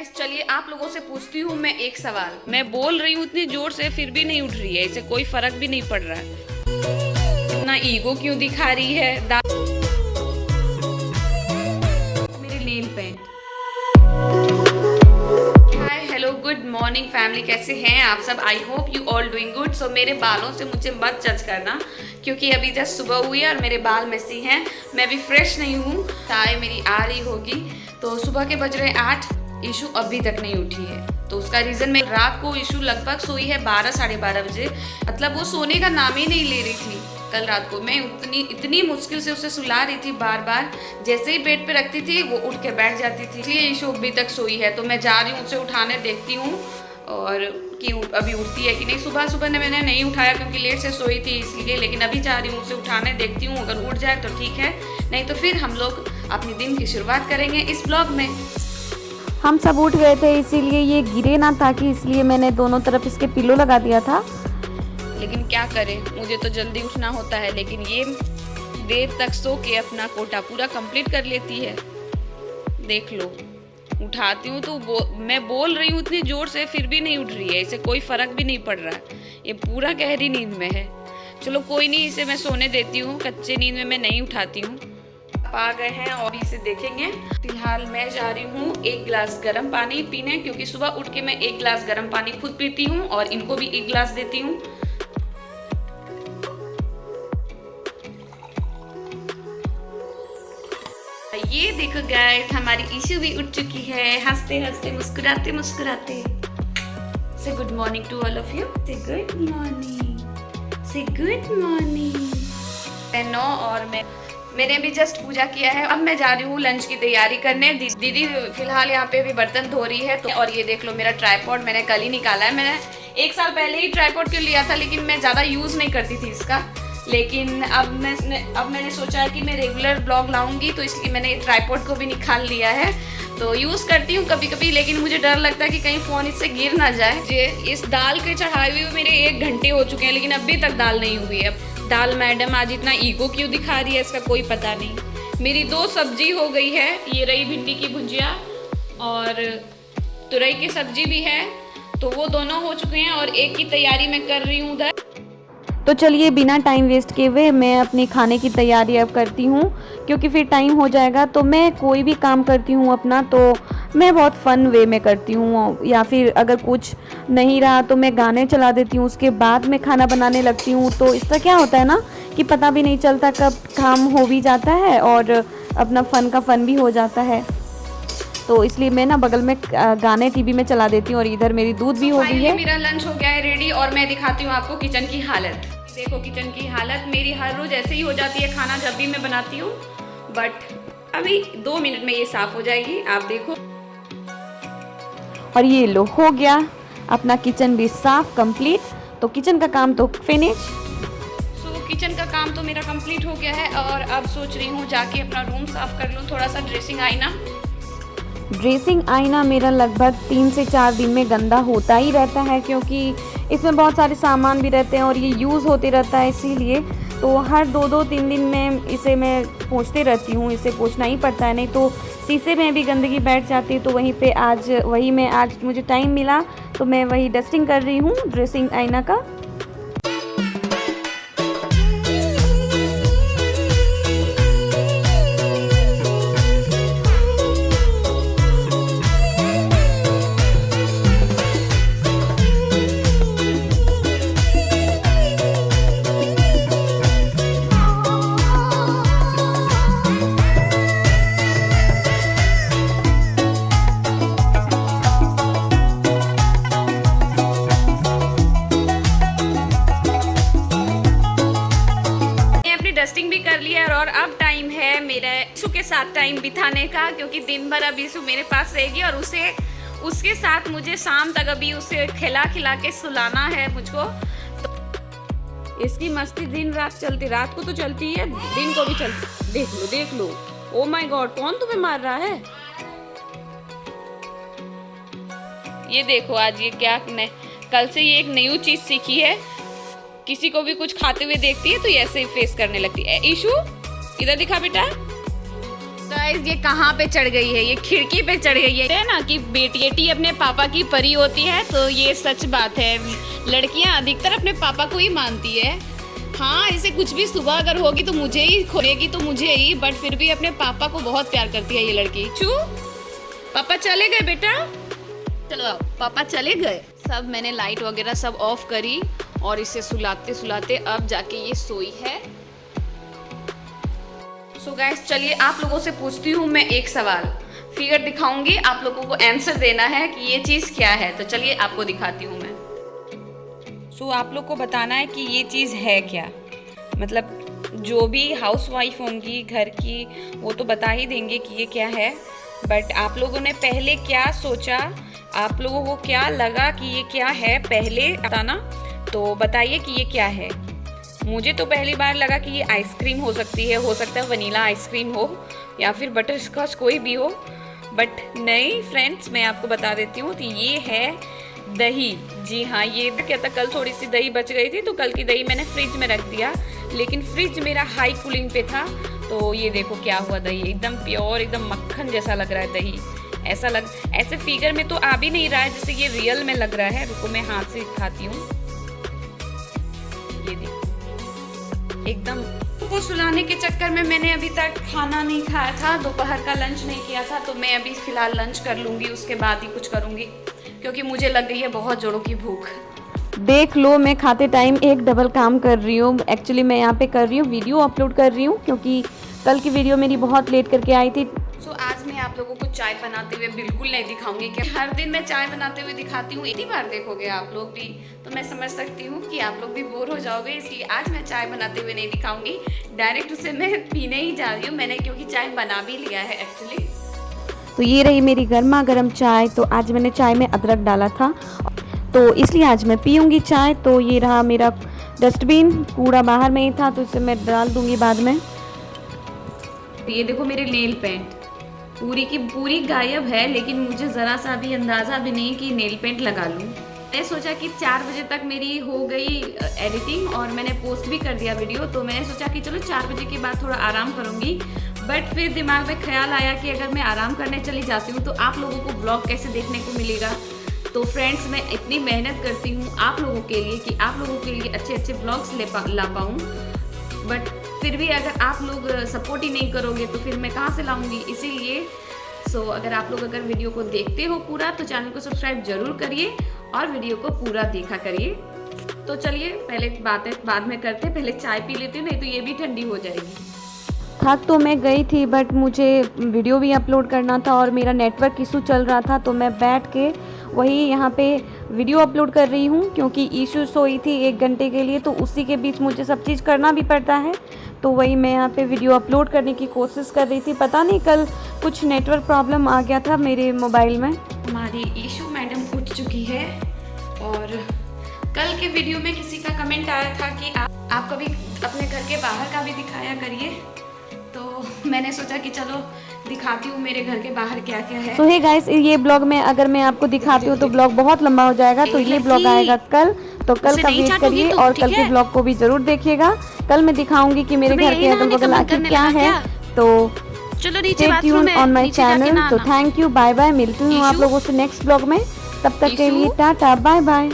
Guys चलिए आप लोगों से पूछती हूँ मैं एक सवाल। मैं बोल रही हूँ इतनी जोर से फिर भी नहीं उठ रही है, इसे कोई फर्क भी नहीं पड़ रहा है। इतना ईगो क्यों दिखा रही है? मेरी nail paint. Hi hello good morning family, कैसे हैं आप सब? I hope you all doing good. So मेरे बालों से मुझे मत जज करना क्योंकि अभी जस्ट सुबह हुई है और मेरे बाल मेसी हैं। मैं भी फ्रेश नहीं हूँ, चाय मेरी आ रही होगी। तो सुबह के बज रहे 8, ईशू अभी तक नहीं उठी है। तो उसका रीज़न मैं रात को ईशू लगभग सोई है 12 साढ़े 12 बजे, मतलब वो सोने का नाम ही नहीं ले रही थी। कल रात को मैं इतनी मुश्किल से उसे सुला रही थी, बार बार जैसे ही बेड पे रखती थी वो उठ के बैठ जाती थी। इसलिए ईशू अभी तक सोई है। तो मैं जा रही हूँ उसे उठाने, देखती हूँ और कि अभी उठती है कि नहीं। सुबह सुबह ने मैंने नहीं उठाया क्योंकि लेट से सोई थी इसलिए, लेकिन अभी जा रही हूँ उसे उठाने, देखती हूँ अगर उठ जाए तो ठीक है, नहीं तो फिर हम लोग अपने दिन की शुरुआत करेंगे इस ब्लॉग में। हम सब उठ गए थे इसीलिए ये गिरे ना ताकि, इसलिए मैंने दोनों तरफ इसके पिलो लगा दिया था। लेकिन क्या करें, मुझे तो जल्दी उठना होता है, लेकिन ये देर तक सो के अपना कोटा पूरा कंप्लीट कर लेती है। देख लो, उठाती हूँ तो मैं बोल रही हूँ इतनी जोर से फिर भी नहीं उठ रही है, इसे कोई फर्क भी नहीं पड़ रहा है। ये पूरा गहरी नींद में है। चलो कोई नहीं, इसे मैं सोने देती हूँ, कच्चे नींद में मैं नहीं उठाती हूँ। आ गए हैं और इसे देखेंगे। फिलहाल मैं जा रही हूँ 1 गिलास गर्म पानी पीने, क्योंकि सुबह उठ के मैं 1 गिलास गर्म पानी खुद पीती हूँ और इनको भी 1 गिलास देती हूँ। ये देखो गाइस, हमारी ईशू भी उठ चुकी है, हंसते हंसते मुस्कुराते मुस्कुराते। Say good morning to all of you. Say good morning, say good morning. 9 और मैंने भी जस्ट पूजा किया है। अब मैं जा रही हूँ लंच की तैयारी करने। दीदी फिलहाल यहाँ पे भी बर्तन धो रही है। तो और ये देख लो मेरा ट्राइपॉड मैंने कल ही निकाला है। मैंने 1 साल पहले ही ट्राइपॉड क्यों लिया था, लेकिन मैं ज़्यादा यूज़ नहीं करती थी इसका। लेकिन अब मैंने सोचा है कि मैं रेगुलर ब्लॉग लाऊंगी, तो इसलिए मैंने ट्राइपॉड को भी निकाल लिया है। तो यूज़ करती हूँ कभी कभी, लेकिन मुझे डर लगता है कि कहीं फ़ोन इससे गिर ना जाए। इस दाल के चढ़ाए हुए मेरे 1 घंटे हो चुके हैं, लेकिन अभी तक दाल नहीं हुई है। दाल मैडम आज इतना ईगो क्यों दिखा रही है, इसका कोई पता नहीं। मेरी 2 सब्जी हो गई है, ये रही भिंडी की भुजिया और तुरई की सब्जी भी है, तो वो दोनों हो चुके हैं और एक की तैयारी मैं कर रही हूँ उधर। तो चलिए बिना टाइम वेस्ट किए हुए मैं अपने खाने की तैयारी अब करती हूँ, क्योंकि फिर टाइम हो जाएगा। तो मैं कोई भी काम करती हूँ अपना, तो मैं बहुत फ़न वे में करती हूँ, या फिर अगर कुछ नहीं रहा तो मैं गाने चला देती हूँ, उसके बाद मैं खाना बनाने लगती हूँ। तो इसका क्या होता है ना कि पता भी नहीं चलता कब काम हो भी जाता है और अपना फ़न का फ़न भी हो जाता है। तो इसलिए मैं ना बगल में गाने टीवी में चला देती हूँ। और इधर मेरी दूध भी हो गई है। मेरा लंच हो गया है रेडी और मैं दिखाती हूँ आपको किचन की हालत। देखो किचन की हालत मेरी हर रोज ऐसे ही हो जाती है खाना जब भी मैं बनाती हूँ, बट अभी 2 मिनट में ये साफ हो जाएगी, आप देखो। और ये लो हो गया अपना किचन भी साफ कंप्लीट। तो किचन का काम तो फिनिश। किचन का काम तो मेरा कंप्लीट हो गया है और अब सोच रही हूँ जाके अपना रूम साफ कर लूँ, थोड़ा सा ड्रेसिंग आईना मेरा लगभग 3 से 4 दिन में गंदा होता ही रहता है, क्योंकि इसमें बहुत सारे सामान भी रहते हैं और ये यूज़ होते रहता है, इसीलिए तो हर 2-3 दिन में इसे मैं पोंछते रहती हूँ। इसे पोंछना ही पड़ता है, नहीं तो शीशे में भी गंदगी बैठ जाती है। तो आज मुझे टाइम मिला तो मैं वही डस्टिंग कर रही हूँ ड्रेसिंग आईना का। डस्टिंग भी कर लिया है और अब टाइम है मेरे ईशू के साथ टाइम बिताने का, क्योंकि दिन भर अब ईशू मेरे पास रहेगी और उसके साथ मुझे शाम तक अभी उसे खिला के सुलाना है मुझको। तो इसकी मस्ती दिन रात चलती, रात को तो चलती है, दिन को भी चलती। देख लो ओ माय गॉड, कौन तुम्हें मार रहा है? ये देखो आज ये क्या कल से ये एक नई चीज सीखी है, किसी को भी कुछ खाते हुए देखती है तो ये ऐसे ही फेस करने लगती है। ईशू इधर दिखा बेटा। गाइस ये कहाँ पे चढ़ गई है, ये खिड़की पे चढ़ गई है ना कि बेटी अपने पापा की परी होती है, तो ये सच बात है। लड़कियां अधिकतर अपने पापा को ही मानती है। हाँ, इसे कुछ भी सुबह अगर होगी तो मुझे ही खोलेगी, तो मुझे ही, बट फिर भी अपने पापा को बहुत प्यार करती है ये लड़की। चू, पापा चले गए बेटा, चलो आओ, पापा चले गए। सब मैंने लाइट वगैरह सब ऑफ करी और इसे सुलाते सुलाते अब जाके ये सोई है। सो गाइस चलिए आप लोगों से पूछती हूँ मैं एक सवाल, फिगर दिखाऊंगी, आप लोगों को आंसर देना है कि ये चीज़ क्या है। तो चलिए आपको दिखाती हूँ मैं। सो आप लोग को बताना है कि ये चीज़ है क्या। मतलब जो भी हाउसवाइफ होंगी घर की वो तो बता ही देंगे कि ये क्या है, बट आप लोगों ने पहले क्या सोचा, आप लोगों को क्या लगा कि ये क्या है, पहले बताना। तो बताइए कि ये क्या है। मुझे तो पहली बार लगा कि ये आइसक्रीम हो सकती है, हो सकता है वनीला आइसक्रीम हो या फिर बटर स्कॉच, कोई भी हो, बट नहीं फ्रेंड्स, मैं आपको बता देती हूँ कि ये है दही। जी हाँ, ये क्या था, कल थोड़ी सी दही बच गई थी तो कल की दही मैंने फ्रिज में रख दिया, लेकिन फ्रिज मेरा हाई कूलिंग पे था, तो ये देखो क्या हुआ, दही एकदम प्योर, एकदम मक्खन जैसा लग रहा है दही। ऐसे फिगर में तो आ भी नहीं रहा है जैसे ये रियल में लग रहा है। रुको मैं हाथ से दिखाती हूँ, ये देखो एकदम। को सुलाने के चक्कर में मैंने अभी तक खाना नहीं खाया था, दोपहर का लंच नहीं किया था, तो मैं अभी फिलहाल लंच कर लूँगी, उसके बाद ही कुछ करूँगी क्योंकि मुझे लग गई है बहुत जोरों की भूख। देख लो, मैं खाते टाइम एक डबल काम कर रही हूँ। एक्चुअली मैं यहाँ पे कर रही हूँ वीडियो अपलोड कर रही हूँ क्योंकि कल की वीडियो मेरी बहुत लेट करके आई थी। सो आज मैं आप लोगों को चाय बनाते हुए बिल्कुल नहीं दिखाऊंगी, कि हर दिन मैं चाय बनाते हुए दिखाती हूँ, इतनी बार देखोगे आप लोग भी, तो मैं समझ सकती हूँ कि आप लोग भी बोर हो जाओगे, इसलिए आज मैं चाय बनाते हुए नहीं दिखाऊंगी, डायरेक्ट उसे मैं पीने ही जा रही हूँ। मैंने क्योंकि चाय बना भी लिया है एक्चुअली। तो ये रही मेरी गर्मा गर्म चाय। तो आज मैंने चाय में अदरक डाला था तो इसलिए आज मैं पीऊँगी चाय। तो ये रहा मेरा डस्टबिन, कूड़ा बाहर में ही था तो इसे मैं डाल दूँगी बाद में। ये देखो मेरे नेल पेंट पूरी की पूरी गायब है, लेकिन मुझे ज़रा सा भी अंदाज़ा भी नहीं कि नेल पेंट लगा लूँ। मैंने सोचा कि 4 बजे तक मेरी हो गई एडिटिंग और मैंने पोस्ट भी कर दिया वीडियो, तो मैंने सोचा कि चलो 4 बजे के बाद थोड़ा आराम करूँगी, बट फिर दिमाग में ख्याल आया कि अगर मैं आराम करने चली जाती हूँ तो आप लोगों को ब्लॉग कैसे देखने को मिलेगा। तो फ्रेंड्स मैं इतनी मेहनत करती हूँ आप लोगों के लिए कि आप लोगों के लिए अच्छे अच्छे ब्लॉग्स ला पाऊँ, बट फिर भी अगर आप लोग सपोर्ट ही नहीं करोगे तो फिर मैं कहाँ से लाऊंगी। इसीलिए अगर आप लोग वीडियो को देखते हो पूरा तो चैनल को सब्सक्राइब जरूर करिए और वीडियो को पूरा देखा करिए। तो चलिए पहले बातें बाद में करते हैं, पहले चाय पी लेते हैं, नहीं तो ये भी ठंडी हो जाएगी। थक तो मैं गई थी बट मुझे वीडियो भी अपलोड करना था और मेरा नेटवर्क इशू चल रहा था, तो मैं बैठ के वही यहाँ पे वीडियो अपलोड कर रही हूँ क्योंकि इशू सोई थी 1 घंटे के लिए, तो उसी के बीच मुझे सब चीज़ करना भी पड़ता है। तो वही मैं यहाँ पे वीडियो अपलोड करने की कोशिश कर रही थी। पता नहीं कल कुछ नेटवर्क प्रॉब्लम आ गया था मेरे मोबाइल में। हमारी ईशू मैडम उठ चुकी है और कल के वीडियो में किसी का कमेंट आया था कि आप कभी अपने घर के बाहर का भी दिखाया करिए, तो मैंने सोचा कि चलो दिखाती हूँ मेरे घर के बाहर क्या क्या है। तो हे गाइस, ये ब्लॉग में अगर मैं आपको दिखाती हूँ तो ब्लॉग बहुत लंबा हो जाएगा, तो ये ब्लॉग आएगा कल, तो कल का वेट करिए और कल के ब्लॉग को भी जरूर देखिएगा। कल मैं दिखाऊंगी कि मेरे घर के अगल बगल आखिर क्या है। तो चलो stay tuned on my channel. तो थैंक यू, बाय बाय, मिलती हूँ आप लोगों से नेक्स्ट ब्लॉग में, तब तक के लिए टाटा बाय बाय।